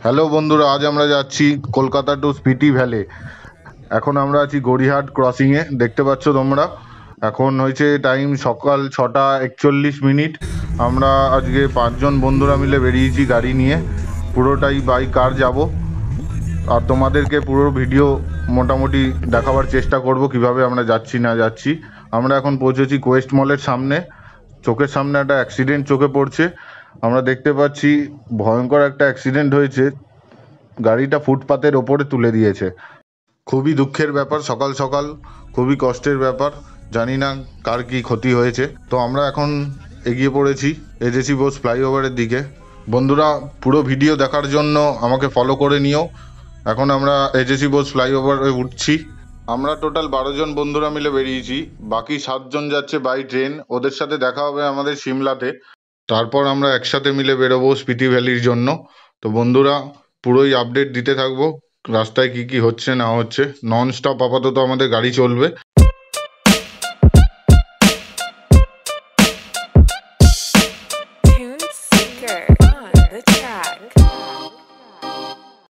Hello বন্ধুরা, আজ আমরা যাচ্ছি কলকাতা টু স্পিতি ভ্যালি। এখন আমরা আছি গড়িয়াহাট ক্রসিংয়ে, দেখতে পাচ্ছ তোমরা। এখন হয়েছে টাইম সকাল 6:41। আমরা আজকে 5জন বন্ধুরা মিলে বেরিয়েছি গাড়ি নিয়ে, পুরোটাই বাই কার যাব। আর তোমাদেরকে পুরো ভিডিও মোটামুটি দেখাবার চেষ্টা করব কিভাবে আমরা যাচ্ছি না যাচ্ছি। আমরা এখন পৌঁছেছি কোয়েস্ট মলের সামনে। চোখের সামনে একটা অ্যাক্সিডেন্ট চোখে পড়ছে। আমরা দেখতে পাচ্ছি ভয়ঙ্কর একটা অ্যাক্সিডেন্ট হয়েছে, গাড়িটা ফুটপাতের ওপরে তুলে দিয়েছে। খুবই দুঃখের ব্যাপার, সকাল সকাল খুবই কষ্টের ব্যাপার। জানি না কার কি ক্ষতি হয়েছে। তো আমরা এখন এগিয়ে পড়েছি এজেসি বোস ফ্লাইওভারের দিকে। বন্ধুরা, পুরো ভিডিও দেখার জন্য আমাকে ফলো করে নিও। এখন আমরা এজেসি বোস ফ্লাইওভারে উঠছি। আমরা টোটাল 12জন বন্ধুরা মিলে বেরিয়েছি, বাকি 7জন যাচ্ছে বাই ট্রেন। ওদের সাথে দেখা হবে আমাদের সিমলাতে। তারপর আমরা একসাথে মিলে বেরোবো স্পিতি ভ্যালির জন্য। তো বন্ধুরা, পুরোই আপডেট দিতে থাকবো রাস্তায় কি কি হচ্ছে না হচ্ছে। নন স্টপ আপাতত আমাদের গাড়ি চলবে। Tune Seeker on the track.